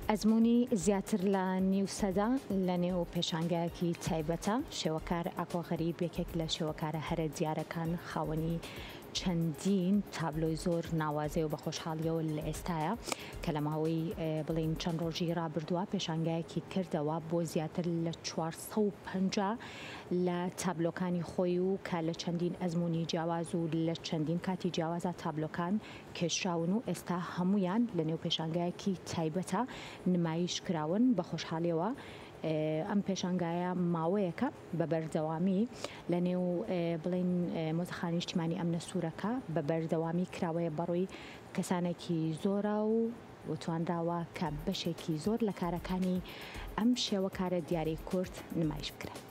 ئەزمموی زیاتر لە نیوسەدا لە نێو پێشانگایەکی تایبەتە شێوەکار ئاکۆغەریب یەکێک لە شێوەکارە هەرە دیارەکان خاوەنی چەندین تابلۆی زۆر ناوازێ و بە خۆشحاڵیەوە لە ئێستاە کە لە ماوەی بڵین چەند ڕۆژی ڕابردووە پێشانگایەکی کردەوە بۆ زیاتر لە 450 لە تابلۆکانی خۆی و کە لە چەندین ئەزمموی جیاواز و لە چەندین کاتی جیاوازە تابلۆکان کێشراون و ئێستا هەمویان لە نێو پێشانگایەکی تایبەتە نمایش کراون بە خۆشحاڵیەوە. ئەم پێشانگایە ماوەیەکە بە بەردەوامی لە نێو بڵین مۆزەخانی نیشتیمانی ئەم نەسوورەکە بە بەردەوامی کراوەیە بەڕووی کەسانێکی زۆرە و وتوانراوە کە بەشێکی زۆر لە کارەکانی ئەم شێوەکارە دیاری کورد نمایش بکرێت.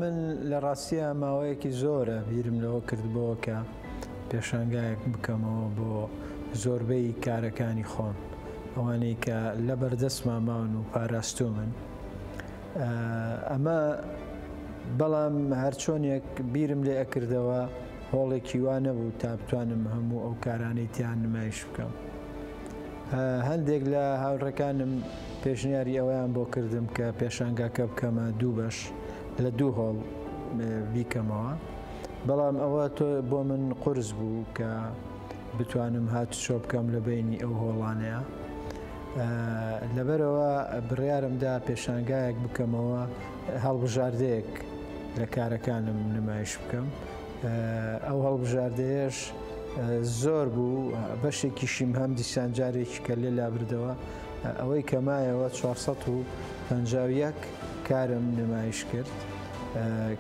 من لە ڕاستیە ماوەیەکی زۆرە بیرم لەوە کردبەوە کە پێشانگایەک بکەمەوە بۆ زۆربەی کارەکانی خۆم ئەوانەی کە لە بەردەستمان ماون و پاراستوو من ئەمە بەڵام هەرچۆنێک بیرم لێ ئەکردەوە هۆڵێکی وا نەبوو تا بتوانم هەموو ئەو کارانەی تیان نمایش بکەم. هەندێک لە هاوڕەکانم پێشنیاری ئەویان بۆ کردم کە پێشانگاکە بکەمە دوو بەش لە دوو هۆڵ بیکەمەوە، بەڵام ئەوە تۆ بۆ من قورس بوو کە بتوانم هاتوچۆ بکەم لە بینی ئەو هۆڵانەیە. لەبەرەوە بڕیارمدا پێشانگایەک بکەمەوە هەڵبژاردەیەک لە کارەکانم نمایش بکەم. ئەو هەڵبژاردەیەش زۆر بوو، بەشێکیشیم هەم دیسان جارێکی کە لێ لابردەوە ئەوەی کەمایەوە 451 کارم نمایش کرد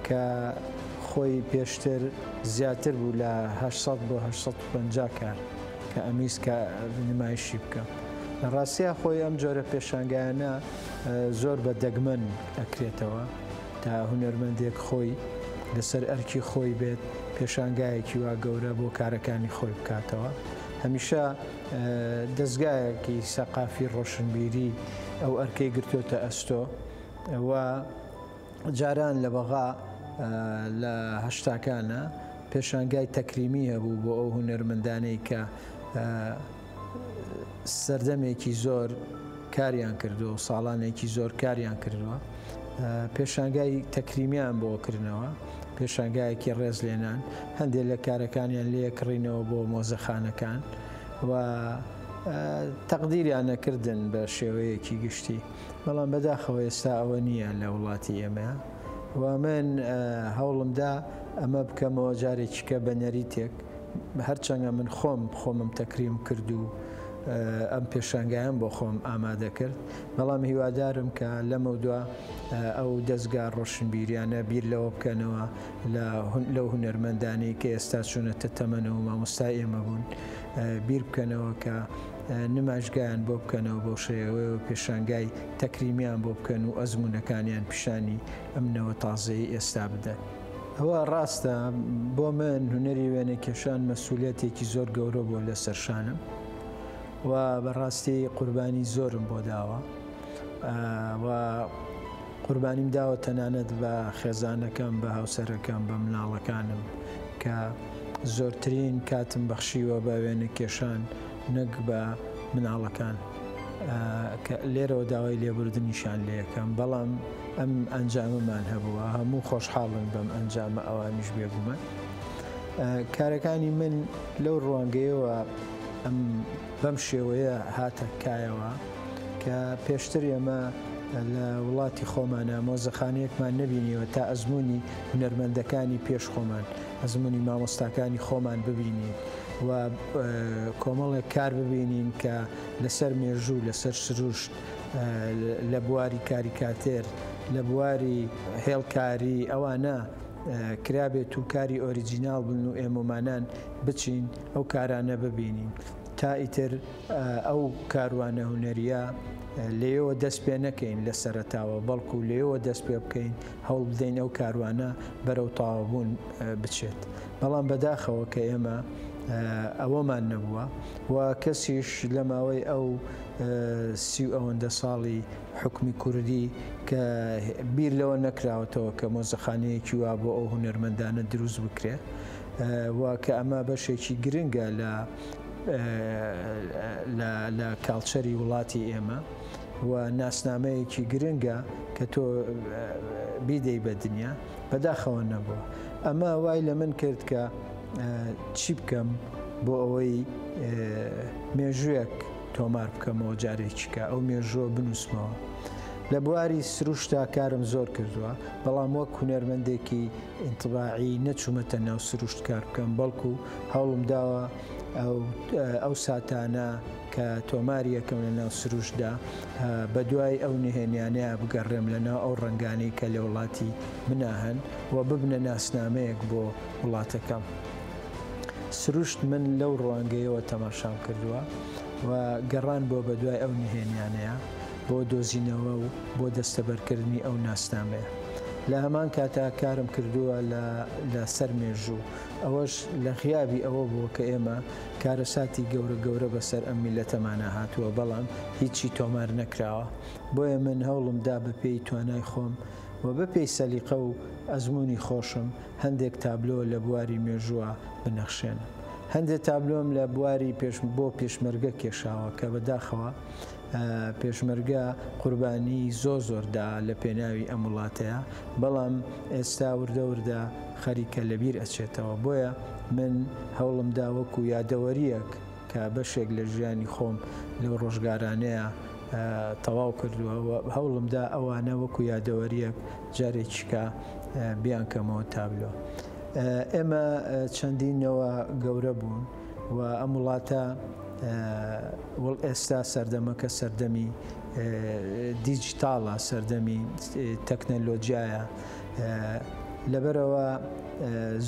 کە خۆی پێشتر زیاتر بوو لە 800 بۆ 850 کار کە ئەمیست کە نمایشی بکەم. لە ڕاستیە خۆی ئەم جۆرە پێشانگایانە زۆر بە دەگمەن ئەکرێتەوە تا هونەرمەندێک خۆی لەسەر ئەرکی خۆی بێت پێشانگایەکی وا گەورە بۆ کارەکانی خۆی بکاتەوە. هەمیشە دەستگایەکی سەقافی ڕۆشنبیری ئەو ئەرکەی گرتوۆتە ئەستۆ و جاران لە بەغا لە هەشتاکانە پێشانگای تەکریمی هەبوو بۆ ئەو هونەرمەندانەی کە سەردەمێکی زۆر کاریان کردووە و ساڵانێکی زۆر کاریان کردووە، پێشانگای تەکریمیان بۆکردنەوە، پێشانگایەکی ڕێز لێنان، هەندێک لە کارەکانیان لێکڕینەوە بۆ مۆزەخانەکان و تەقدیریان نەکردن بە شێوەیەکی گشتی. بەڵام بەداخەوە ئێستا ئەوە نییە لە وڵاتی ئێمە و من هەوڵمدا ئەمە بکەمەوە جارێکی کە بە نەریتێک هەرچەنگە من خۆمم تەکریم کرد و ئەم پێشانگایان بۆ خۆم ئامادە کرد، بەڵام هیوادارم کە لەمە دووە ئەو دەستگا ڕۆشنبیریانە بیر لەوە بکەنەوە لەو هونەرمەندانی کە ئێستا چوونەتە تەمەنەوە مامۆستای ئێمە بوون بیر بکەنەوە کە نمایشگایان بۆ بکەنەوە بۆ شێوەیەوە پێشانگای تەکریمیان بۆ بکەن و ئەزمونەکانیان پیشانی ئەمنەوە تازەی ئێستا بدەن. ئەوە ڕاستە بۆ من هونەری وێنە کێشان مەسئولیەتێکی زۆر گەورە بووە لە سەرشانم و بەڕاستی قوربانی زۆرم بۆ داوە و قوربانیم داوە تەنانەت بە خێزانەکەم بە هاوسەرەکەم بە مناڵەکانم کە زۆرترین کاتم بەخشیوە بە وێنە کێشان نەک بە مناڵەکان کە لێرەوە داوای لێبوردنیشان لێەکەم، بەڵام ئەم ئەنجامەمان هەبووە هەموو خۆشحاڵن بەم ئەنجامە ئەوانیش بێگومە. کارەکانی من لەو ڕوانگەیەوە بەم شێوەیە هاتە کایەوە کە پێشتر ئێمە لە وڵاتی خۆمانە مۆزەخانەیەکمان نەبینیەوە تا ئەزمموی هونەرمەندەکانی پێش خۆمان، ئەزمموی مامۆستاکانی خۆمان ببینین و کۆمەڵێک کار ببینین کە لەسەر مێژوو لەسەر سروش لە بواری کاریکاتێر لە بواری هێڵکاری ئەوانە کرابێت و کاری ئۆریجینال بن و ئێمەمانان بچین ئەو کارانە ببینین. تا ئیتر ئەو کاروانە هونەریە لێەوە دەست پێ نەکەین لە سەرەتاوە بەڵکو لێەوە دەست پێ بکەین هەوڵ بدەین ئەو کاروانە بەرەو تاوابوون بچێت بەڵام بەداخەوە کە ئێمە ئەوەمان نەبووە و کەسیش لە ماوەی ئەو سی ئەوەندە ساڵی حکمی کوردی کە بیر لەوە نەکراوەتەوە کە مۆزەخانەیەکی وا بۆ ئەو هونەرمەندانە دروست بکرێ و کە ئەمە بەشێکی گرنگە لە کاڵچەری وڵاتی ئێمە و ناسنامەیەکی گرنگە کە تۆ بیدەی بە دنیا بەداخەوە نەبووە ئەمە وای لە من کرد کە چی بکەم بۆ ئەوەی مێژوویەک تۆمار بکەمەوە جارێکیکە ئەو مێژووە بنووسمەوە لە بواری سروشتا کارم زۆر کردووە بەڵام وەک هونەرمەندێکی ئینتباعی نەچوومەتە ناو سروشت کار بکەم بەڵکو هەوڵم داوە ئەو ساتانە کە تۆماری یەکەم لە ناو سروشتدا بە دوای ئەو نهێنیانەیە بگەڕێم لە ناو ئەو ڕنگانەی کە لە وڵاتی مناهەن و ببنە ناسنامەیەک بۆ وڵاتەکەم سروشت من لەو ڕوانگەیەوە تەماشام کردووە و گەڕان بۆ بە دوای ئەو نهێنیانەیە بۆ دۆزینەوە و بۆ دەستەبەرکردنی ئەو ناسنامەیە لە هەمان کاتا کارم کردووە لە سەر مێژوو ئەوەش لە غیابی ئەوە بووە کە ئێمە کارەساتی گەورە بەسەر ئەم میلەتەمانە هاتووە بەڵام هیچی تۆمار نەکراوە بۆیە من هەوڵمدا بە پێی توانای خۆم و بە پێی سەلیقە و ئەزمموی خۆشم هەندێک تابلۆ لە بواری مێژووە بنەخشێنم هەندێک تابلۆم لە بواری بۆ پێشمەرگە کێشاوە کە بەداخەوە پێشمەرگە قوربانی زۆردا لە پێناوی ئەم وڵاتەیە بەڵام ئێستا وردە خەریکە لەبیر ئەچێتەوە بۆیە من هەوڵمدا وەکو یادەوەریەک کە بەشێک لە ژیانی خۆم لەو ڕۆژگارانەیە تەواو کردووە هەوڵمدا ئەوانە وەکو یادەوەریەک جارێکیکە بیانکەمەوە تابلۆ ئێمە چەندینەوە گەورە بوون و ئەم وڵاتە ئێستا سەردەمەکە سەردەمی دیجیتاڵە سەردەمی تەکنەلۆجیایە لەبەرەوە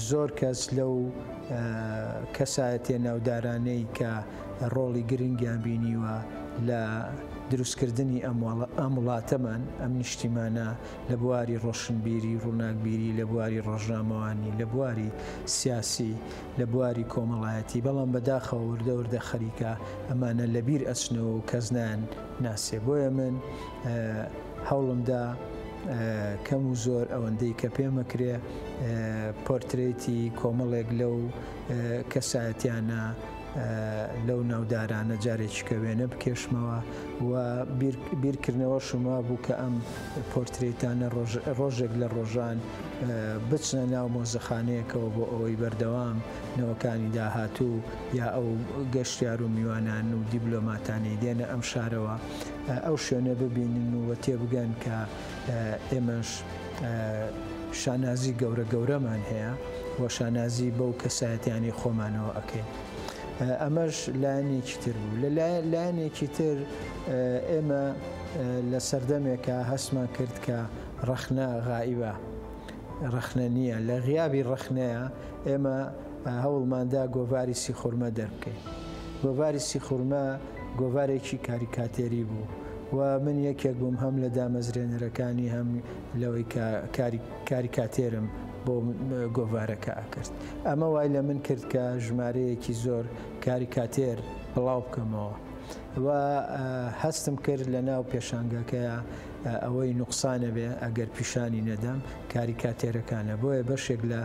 زۆر کەس لەو کەسایەتێ ناودارانەی کە ڕۆڵی گرنگیان بینیوە لە دروستکردنی ئەم وڵاتەمان ئەم نیشتیمانە لە بواری ڕۆشنبیری ڕووناکبیری لە بواری ڕۆژنامەوانی لە بواری سیاسی لە بواری کۆمەڵایەتی بەڵام بەداخەوە وردە خەریکە ئەمانە لەبیر ئەچنەوە و کەسنان ناسێ بۆیە من هەوڵمدا کەم و زۆر ئەوەندەی کە پێمەکرێ پۆرترێتی کۆمەڵێک لەو کەسایەتیانە لەو ناودارانە جارێکیکە وێنە بکێشمەوە و بیرکردنەوە شما بوو کە ئەم پۆرترێتانە ڕۆژێک لە ڕۆژان بچنە ناو مۆزەخانەیەکەوە بۆ ئەوەی بەردەوام نەوەکانی داهاتوو یا ئەو گەشتیار و میوانان و دیبلۆماتانی دێنە ئەم شارەوە ئەو شوێنە ببینن و تێبگەن کە ئێمەش شانازی گەورەمان هەیە و شانازی بەو کەسایەتیانی خۆمانەوە ئەەکەین ئەمەش لایەنێکی تر بوو لە لایەنێکی تر ئێمە لە سەردەمێکە هەستمان کرد کە ڕەخنە غائیبە ڕەخنە نییە لە غیابی ڕەخنەیە ئێمە هەوڵماندا گۆڤاری سیخورمە دەربکەین گۆڤاری سیخورمە گۆڤارێکی کاریکاتێری بوو و من یەکێک بووم هەم لە دامەزرێنەرەکانی هەم لەوەی کاریکاتێرم بۆ گۆڤارەکە ئاکرد ئەمە وای لە من کرد کە ژمارەیەکی زۆر کاریکاتێر بڵاو بکەمەوە و هەستم کرد لە ناو پێشانگەکەیە ئەوەی نوقسانە بێ ئەگەر پیشانی نەدەم کاریکاتێرەکانە بۆیە بەشێک لە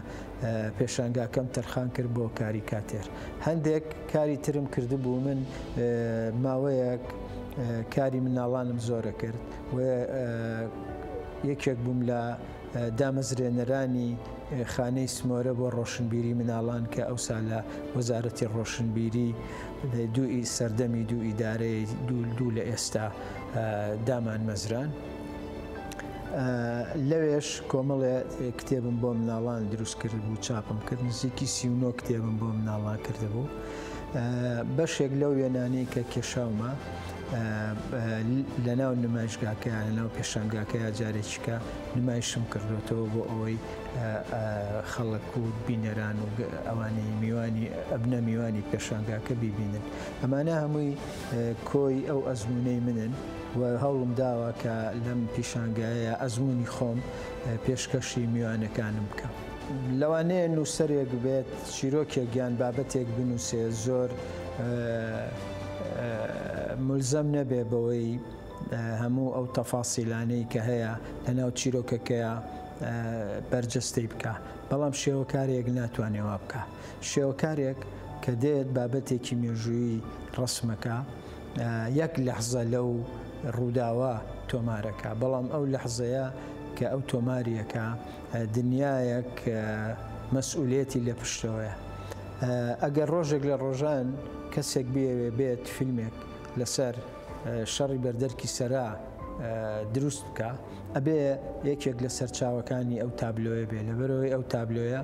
پێشانگاکەم تەرخان کرد بۆ کاریکاتێر هەندێک کاری ترم کردبوو من ماوەیەک کاری مناڵانم زۆرە کرد و یەکێک بووم لە دامەزرێنەرانی خانەی سمۆرە بۆ ڕۆشنبیری مناڵان کە ئەوسا لە وەزارەتی ڕۆشنبیری دوو سەردەمی دوو ئیدارەی دوو لە ئێستا دامان مەزران لەوێش کۆمەڵێ کتێبم بۆ مناڵان دروست کرد بوو چاپم کرد نزیکی 39 کتێبم بۆ مناڵان کردبوو بەشێک لەو وێنانەی کە کێشاومە لە ناو نمایشگاکە لە ناو پێشانگاکەیە جارێکیکە نمایشم کردوێتەوە بۆ ئەوەی خەڵک و بینەران و ئەوانەی میوانی ئەبنە میوانی پێشانگاکە بیبینن. ئەمانە هەمووی کۆی ئەو ئەزمونەی منن و هەوڵم داوە کە لەم پیشانگایە ئەزمموی خۆم پێشکەشی میوانەکانم بکەم. لەوانەیە نووسەرێک بێت چیرۆکێک گیان بابەتێک بنووسێ زۆر ملزەم نەبێ بەوەی هەموو ئەو تەفاسیلانەی کە هەیە لەناو چیرۆکەکەیە بەرجەستەی بکە، بەڵام شێوەکارێک ناتوانێەوە بکە. شێوەکارێک کە دێت بابەتێکی مێژووی ڕسمەکە یەک لەحزە لەو ڕووداوە تۆمارەکە، بەڵام ئەو لەحزەیە کە ئەو تۆماریەکە دنیایەک مەسئولێتی لە پشتەوەیە. ئەگەر ڕۆژێک لە ڕۆژان کەسێک بێوێ بێت فیلمێک لەسەر شەڕی بەردەرکی سەرا دروست بکە، ئەبێ یەکێک لە سەرچاوەکانی ئەو تابلۆیە بێ، لەبەرەوەی ئەو تابلۆیە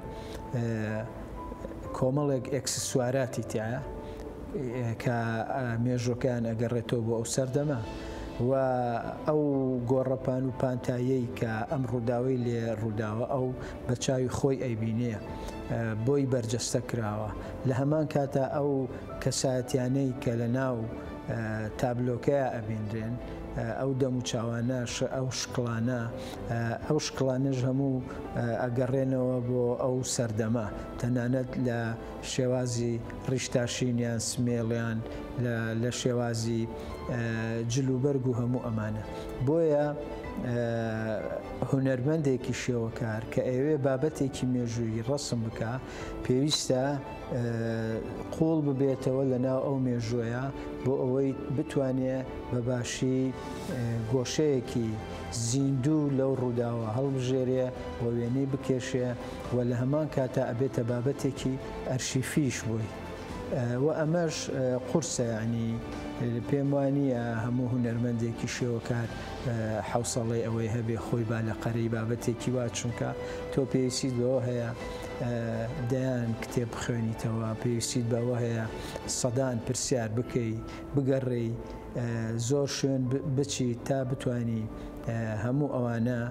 کۆمەڵێک ئەکسسواراتی تایە کە مێژۆکەیان ئەگەڕێتەوە بۆ ئەو سەردەما و ئەو گۆڕەپان و پانتایەی کە ئەم ڕووداوی لێ ڕووداوە ئەو بە چاوی خۆی ئەیبینێ بۆی بەرجەستە کراوە. لە هەمان کاتە ئەو کەسایەتیانەی کە لە ناو تابلۆکەیە ئەبیندرێن ئەو دەم و چاوانە ئەو شکڵانە ئەو شکڵانەش هەموو ئەگەڕێنەوە بۆ ئەو سەردەما، تەنانەت لە شێوازی ڕیشتاشینیان سمێڵیان لە شێوازی جلوبەرگ و هەموو ئەمانە. بۆیە هونەرمەندێکی شێوەکار کە ئەوێ بابەتێکی مێژووی ڕسم بکە پێویستە قوڵ ببێتەوە لە ناو ئەو مێژوویە بۆ ئەوەی بتوانێت بە باشی گۆشەیەکی زیندوو لەو ڕووداوە هەڵبژێرێ و وێنەی بکێشێ و لە هەمان کاتە ئەبێتە بابەتێکی ئەرشیفیش بووی و ئەمەش قورسە. ینی پێم وانییە هەموو هونەرمەندێکی شێوەکار حوسەڵی ئەوەی هەبێ خۆی با لە قەرەی بابەتێکی وا، چونکە تۆ پێویستیت بەوە هەیە دەیان کتێب بخوێنیتەوە، پێویستیت بەوە هەیە سەدان پرسیار بکەی بگەڕێی زۆر شوێن بچیت تا بتانی هەموو ئەوانە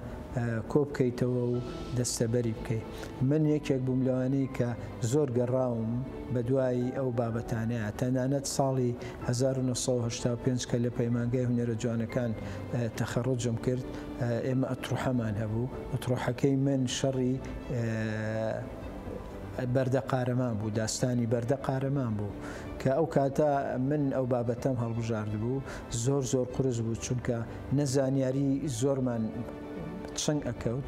کۆ بکەیتەوە و دەستەبەری بکەیت. من یەکێک بووم لەوانەی کە زۆر گەڕاوم بە دوایی ئەو بابەتانەیە، تەنانەت ساڵی 1985 کە لە پەیمانگای هونەرە جوانەکان تەخەڕوجم کرد، ئێمە ئەتروحەمان هەبوو. ئەتروحەکەی من شەڕی بەردە قارەمان بوو، داستانی بەردە قارەمان بوو کە ئەو کاتە من ئەو بابەتەم هەڵبژارد بوو، زۆر زۆر قرس بوو، چونکە نەزانیاری زۆرمان چنگ ئەکەوت،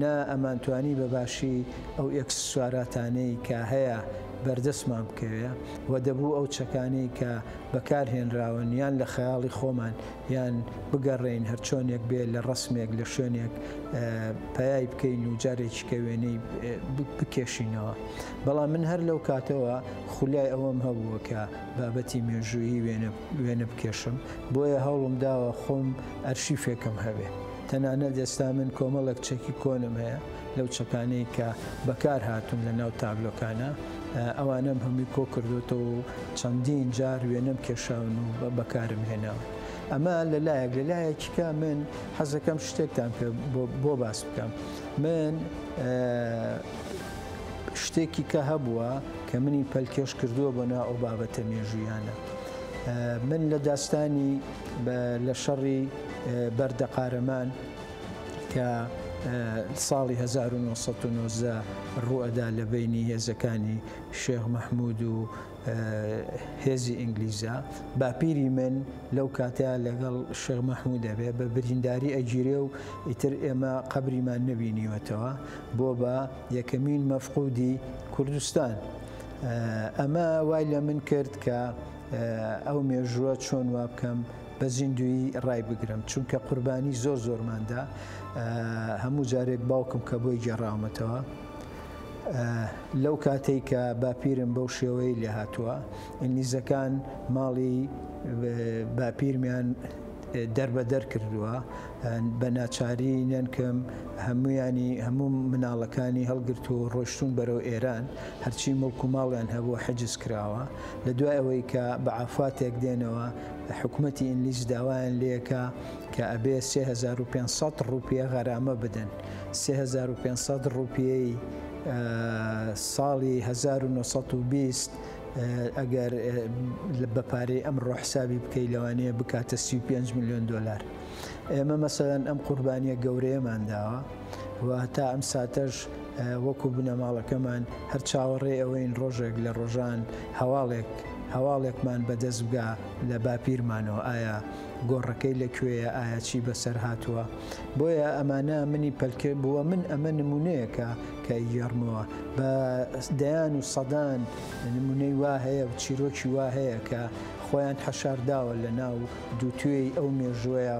نا ئەمانتوانی بە باشی ئەو ئەکسسواراتانەی کە هەیە بەردەستمان بکەوێ و دەبوو ئەو چەکانەی کە بەکارهێنراون یان لە خەیاڵی خۆمان یان بگەڕێین هەرچۆنێک بێ لە ڕسمێک لە شوێنێک پەیای بکەین و جارێکیکە وێنەی بکێشینەوە. بەڵام من هەر لەو کاتەوە خولای ئەوەم هەبووە کە بابەتی مێژوویی وێنە بکێشم، بۆیە هەوڵم داوە خۆم ئەرشیفێکم هەبێ. تەنانەت ئێستا من کۆمەڵێک چەکی کۆنم هەیە لەو چەکانەی کە بەکار هاتوون لە ناو تابلۆکانە، ئەوانەم هەمووی کۆ کردوێتەوە و چەندین جار وێنەم کێشاون و بەکارم هێناوە. ئەمە لەلایەکیکە من حەزەکەم شتێکتان پێ بۆ باس بکەم. من شتێکی کە هەبووە کە منی پەلکێش کردووە بۆ ناو ئەو بابەتە مێژوویانە. من لە داستانی لە شەڕی بەردە قارەمان کە ساڵی 1990 ڕوئەدا لە بینی هێزەکانی شێخ مەحموود و هێزی ئینگلیزە، باپیری من لەو کاتەیە لەگەڵ شێخ مەحموود دەبێ بە برینداری ئەگیرێ و ئیتر ئێمە قەبریمان نەبینیوەتەوە بۆ بە یەکەمین مەفقودی کوردستان. ئەمە وای لە من کرد کە ئەو مێژووە چۆن وا بکەم بە زیندوی ڕای بگرم، چونکە قوربانی زۆر زۆرماندا. هەموو جارێک باوکم کە بۆی گێڕاومەتەوە لەو کاتێک کە باپیرم بەو شێوەی لێ هاتووە، ئینگلیزەکان ماڵی باپیرمیان دەربەدەر کردووە بە ناچاری نەنکەم هەموو مناڵەکانی هەڵگرت و ڕۆشتون بەرەو ئێران هەرچی مڵک و ماڵیان هەبووە حجز کراوە لە دوای ئەوەی کە بە عافاتێک دێنەوە حکوومەتی ئینگلیز داوایان لێکە کە ئەبێ 3500 ڕوپیە غەرامە بدەن 3500 ڕوپیەی ساڵی 1920 ئەگەر بە پارەی ئەمڕۆ حسابی بکەی لەوانەیە بکاتە 35 میلیۆن دلار. ئێمە مەسەڵەن ئەم قوربانیە گەورەیەمان داوە و هەتا ئەم ساتەش وەکو بنەماڵەکەمان هەر چاوەڕێ ئەوەین ڕۆژێک لە ڕۆژان هەواڵێکمان بەدەست بگا لە باپیرمانەوە ئایا گۆڕەکەی لەکوێیە ئایا چی بەسەر هاتووە بۆیە ئەمانە منی پەلکە بووە من ئەمە نمونەیەکە کە ئیگەڕمەوە بە دەیان و سەدان نمونەی وا هەیە و چیرۆکی وا هەیە کە خۆیان حەشارداوە لە ناو دووتوێی ئەو مێژوەیە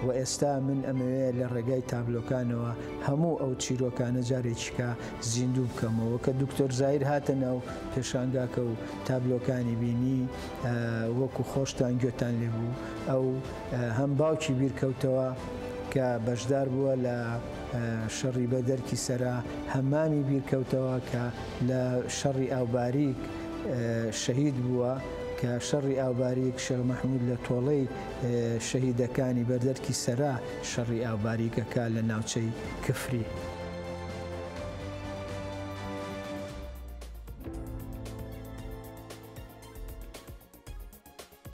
و ئێستا من ئەمەوەیە لە ڕێگای تابلۆکانەوە هەموو ئەو چیرۆکانە جارێکیکە زیندوو بکەمەوە کە دکتۆر زایر هاتە ناو پێشانگاکە و تابلۆکانی بینی وەکو خۆشتان گوێتان لێبوو ئەو هەم باوکی بیرکەوتەوە کە بەشدار بووە لە شەڕی بە دەرکی سەرا هەمامی بیرکەوتەوە کە لە شەڕی ئاوباریک شەهید بووە کە شەڕی ئاوباریک شێخ مەحموود لە تۆڵەی شەهیدەکانی بەردەرکی سەرا شەڕی ئاوباریکەکە لە ناوچەی کفری.